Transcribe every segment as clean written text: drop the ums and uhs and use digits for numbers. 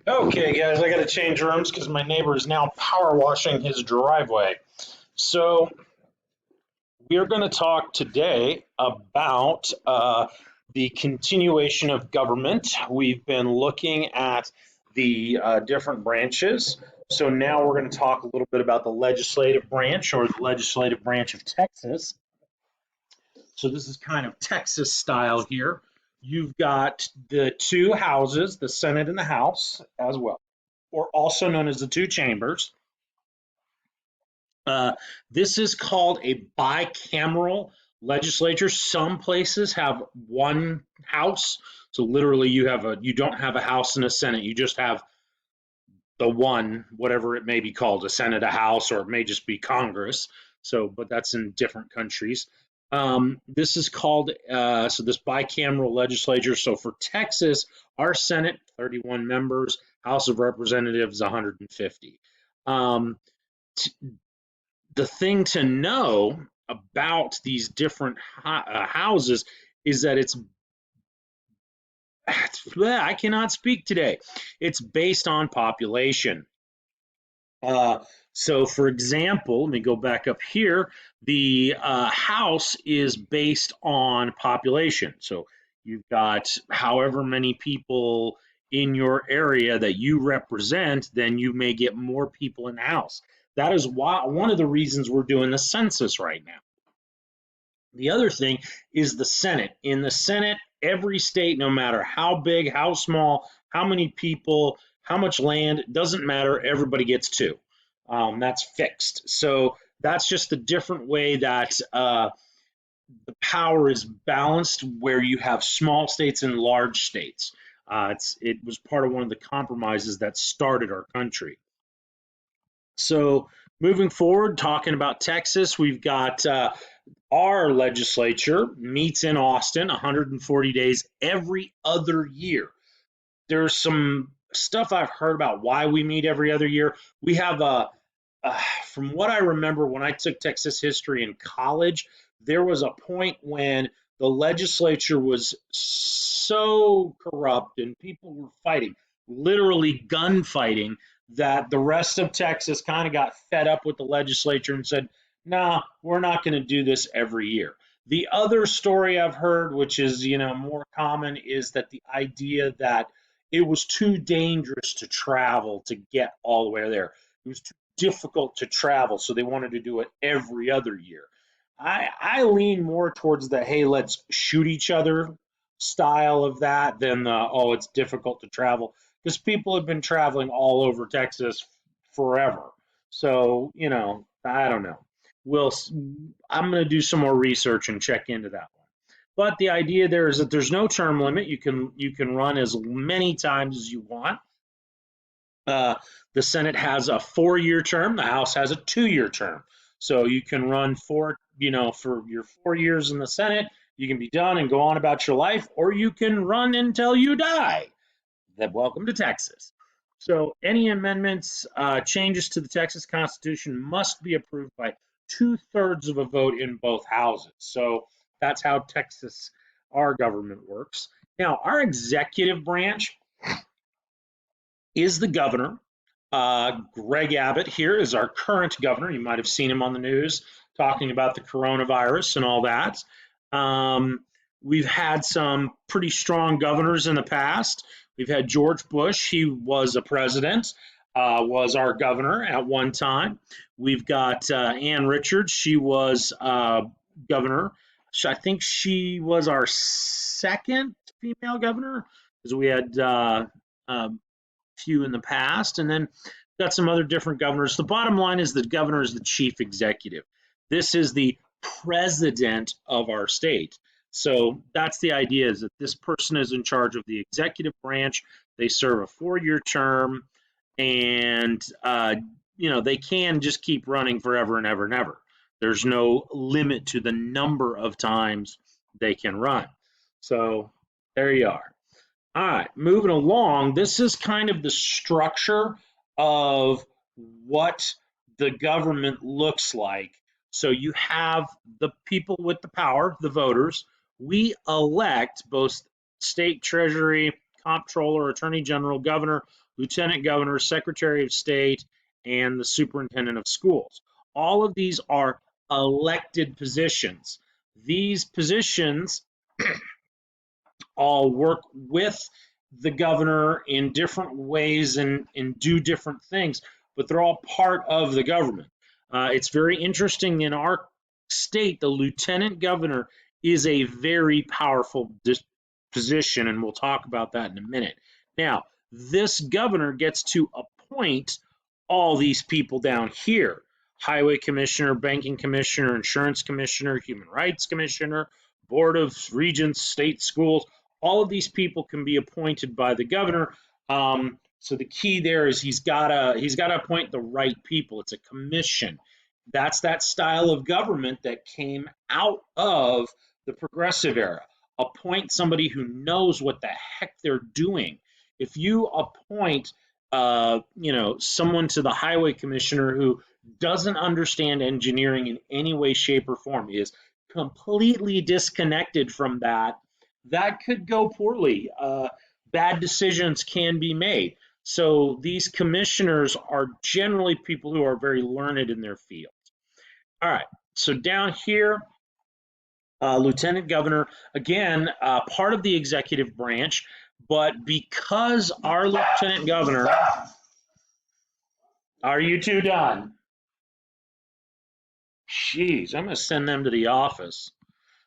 Okay, guys, I got to change rooms because my neighbor is now power washing his driveway. So, we are going to talk today about the continuation of government. We've been looking at the different branches. So, now we're going to talk a little bit about the legislative branch or the legislative branch of Texas. So, this is kind of Texas style here. You've got the two houses, the Senate and the House, as well, or also known as the two chambers. This is called a bicameral legislature. Some places have one house, so literally you don't have a House and a Senate. You just have the one, whatever it may be called, a Senate, a House, or it may just be Congress. So, but that's in different countries. This is called this bicameral legislature. So for Texas, our Senate 31 members, House of Representatives 150. The thing to know about these different houses is that I cannot speak today. It's based on population. So, for example, let me go back up here. The House is based on population. So, you've got however many people in your area that you represent, then you may get more people in the House. That is why one of the reasons we're doing the census right now. The other thing is the Senate. In the Senate, every state, no matter how big, how small, how many people, how much land, it doesn't matter, everybody gets two. That's fixed. So that's just the different way that the power is balanced, where you have small states and large states. It was part of one of the compromises that started our country. So moving forward, talking about Texas, we've got our legislature meets in Austin 140 days every other year. There's some stuff I've heard about why we meet every other year. We have from what I remember when I took Texas history in college, there was a point when the legislature was so corrupt and people were fighting, literally gunfighting, that the rest of Texas kind of got fed up with the legislature and said, nah, we're not going to do this every year. The other story I've heard, which is more common, is that the idea that it was too dangerous to travel to get all the way there. It was too difficult to travel, so they wanted to do it every other year. I lean more towards the hey, let's shoot each other style of that than the it's difficult to travel, because people have been traveling all over Texas forever. So I don't know. I'm going to do some more research and check into that one. But the idea there is that there's no term limit. You can run as many times as you want. The Senate has a 4-year term. The House has a 2-year term. So you can run for your 4 years in the Senate. You can be done and go on about your life, or you can run until you die. Welcome to Texas. So any amendments, changes to the Texas Constitution must be approved by 2/3 of a vote in both houses. So that's how Texas, our government works. Now, our executive branch is the governor. Greg Abbott here is our current governor. You might have seen him on the news talking about the coronavirus and all that. We've had some pretty strong governors in the past. We've had George Bush. He was a president, was our governor at one time. We've got Ann Richards. She was governor. I think she was our second female governor, because we had few in the past, and then got some other different governors. The bottom line is the governor is the chief executive. This is the president of our state. So that's the idea, is that this person is in charge of the executive branch. They serve a 4-year term, and they can just keep running forever and ever and ever. There's no limit to the number of times they can run. So there you are. All right, moving along, this is kind of the structure of what the government looks like. So you have the people with the power, the voters. We elect both state treasury, comptroller, attorney general, governor, lieutenant governor, secretary of state, and the superintendent of schools. All of these are elected positions. These positions all work with the governor in different ways and do different things, but they're all part of the government. It's very interesting in our state, the lieutenant governor is a very powerful position, and we'll talk about that in a minute. Now, this governor gets to appoint all these people down here: highway commissioner, banking commissioner, insurance commissioner, human rights commissioner, board of regents, state schools. All of these people can be appointed by the governor. So the key there is he's gotta appoint the right people. It's a commission. That's that style of government that came out of the progressive era. Appoint somebody who knows what the heck they're doing. If you appoint someone to the highway commissioner who doesn't understand engineering in any way, shape, or form, is completely disconnected from that, that could go poorly. Bad decisions can be made. So these commissioners are generally people who are very learned in their field. All right, so down here, lieutenant governor, again, part of the executive branch, but because our lieutenant governor, are you two done? Jeez, I'm going to send them to the office.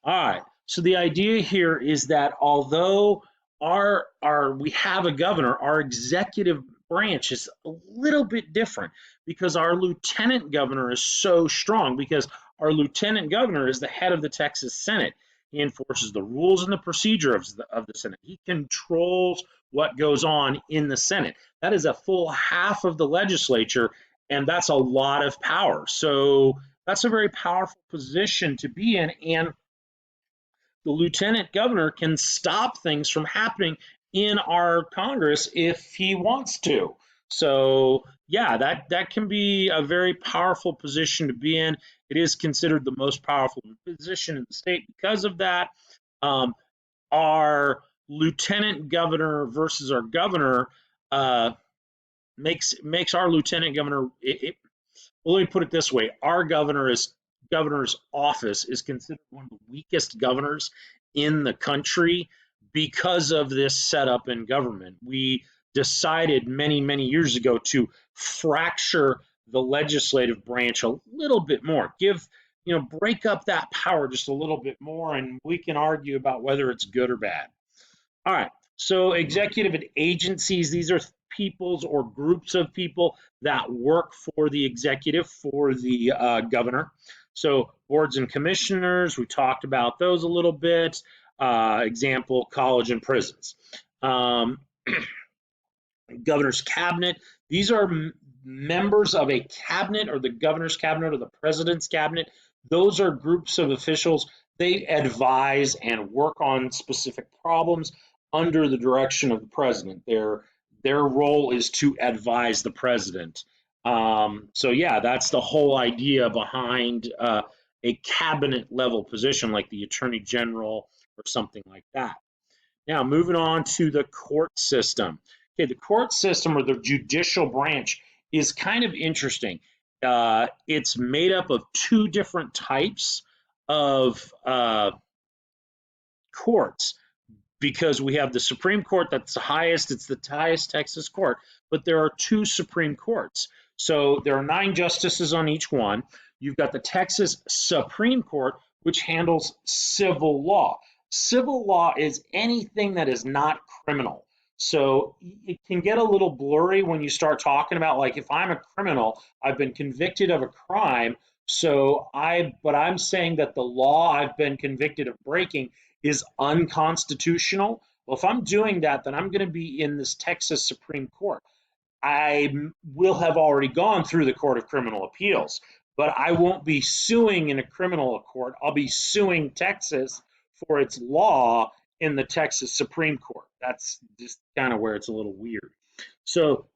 All right. So the idea here is that although we have a governor, our executive branch is a little bit different because our lieutenant governor is so strong, because our lieutenant governor is the head of the Texas Senate. He enforces the rules and the procedure of the Senate. He controls what goes on in the Senate. That is a full half of the legislature, and that's a lot of power. So that's a very powerful position to be in, and the lieutenant governor can stop things from happening in our Congress if he wants to. So yeah, that can be a very powerful position to be in. It is considered the most powerful position in the state because of that. Our lieutenant governor versus our governor makes our lieutenant governor, well, let me put it this way: our governor's office is considered one of the weakest governors in the country because of this setup in government. We decided many years ago to fracture the legislative branch a little bit more, break up that power just a little bit more, and we can argue about whether it's good or bad. All right, so executive agencies, these are peoples or groups of people that work for the executive, for the governor. So boards and commissioners, we talked about those a little bit. Example, college and prisons. Governor's cabinet, these are members of a cabinet, or the governor's cabinet, or the president's cabinet. Those are groups of officials. They advise and work on specific problems under the direction of the president. Their role is to advise the president. So yeah, that's the whole idea behind a cabinet level position like the attorney general or something like that. Now, moving on to the court system. Okay, the court system, or the judicial branch, is kind of interesting. It's made up of two different types of courts, because we have the Supreme Court, that's the highest, it's the highest Texas court, but there are two Supreme Courts. So there are 9 justices on each one. You've got the Texas Supreme Court, which handles civil law. Civil law is anything that is not criminal. So it can get a little blurry when you start talking about, like, if I'm a criminal, I've been convicted of a crime, but I'm saying that the law I've been convicted of breaking is unconstitutional. Well, if I'm doing that, then I'm going to be in this Texas Supreme Court. I will have already gone through the Court of Criminal Appeals, but I won't be suing in a criminal court. I'll be suing Texas for its law in the Texas Supreme Court. That's just kind of where it's a little weird. So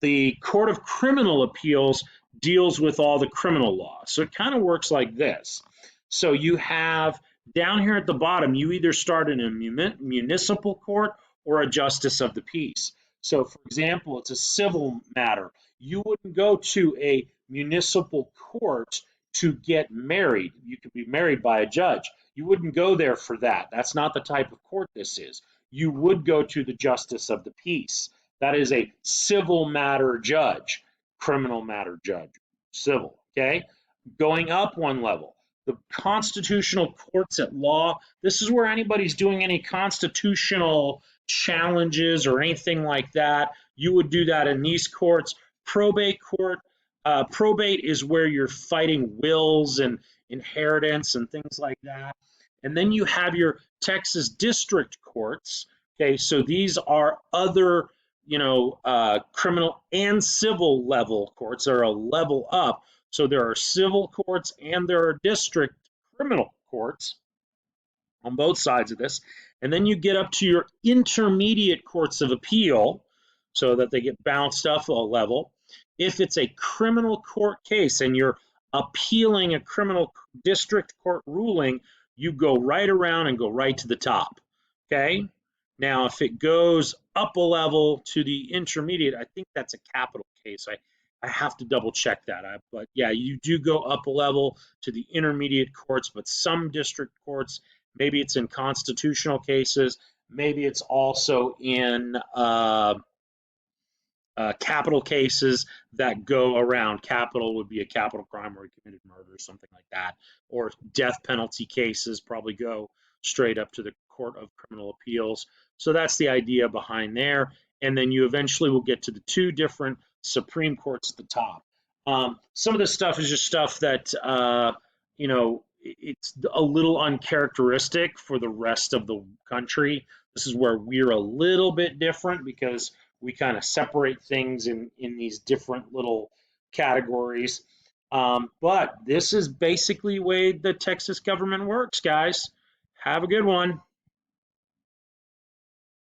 the Court of Criminal Appeals deals with all the criminal law. So it kind of works like this. So you have down here at the bottom, you either start in a municipal court or a justice of the peace. So, for example, it's a civil matter. You wouldn't go to a municipal court to get married. You could be married by a judge. You wouldn't go there for that. That's not the type of court this is. You would go to the justice of the peace. That is a civil matter judge, criminal matter judge, civil, okay? Going up one level, the constitutional courts at law, this is where anybody's doing any constitutional challenges or anything like that. You would do that in these courts. Probate court, probate is where you're fighting wills and inheritance and things like that. And then you have your Texas district courts. Okay, so these are other, criminal and civil level courts. They're a level up. So there are civil courts and there are district criminal courts on both sides of this. And then you get up to your intermediate courts of appeal so that they get bounced up a level. If it's a criminal court case and you're appealing a criminal district court ruling, you go right around and go right to the top. Okay? Now, if it goes up a level to the intermediate, I think that's a capital case. I have to double check that. But yeah, you do go up a level to the intermediate courts, but some district courts, maybe it's in constitutional cases, maybe it's also in capital cases that go around. Capital would be a capital crime where he committed murder or something like that, or death penalty cases probably go straight up to the Court of Criminal Appeals. So that's the idea behind there. And then you eventually will get to the two different Supreme Courts at the top. Some of this stuff is just stuff that, it's a little uncharacteristic for the rest of the country. This is where we're a little bit different because we kind of separate things in these different little categories. But this is basically the way the Texas government works, guys. Have a good one.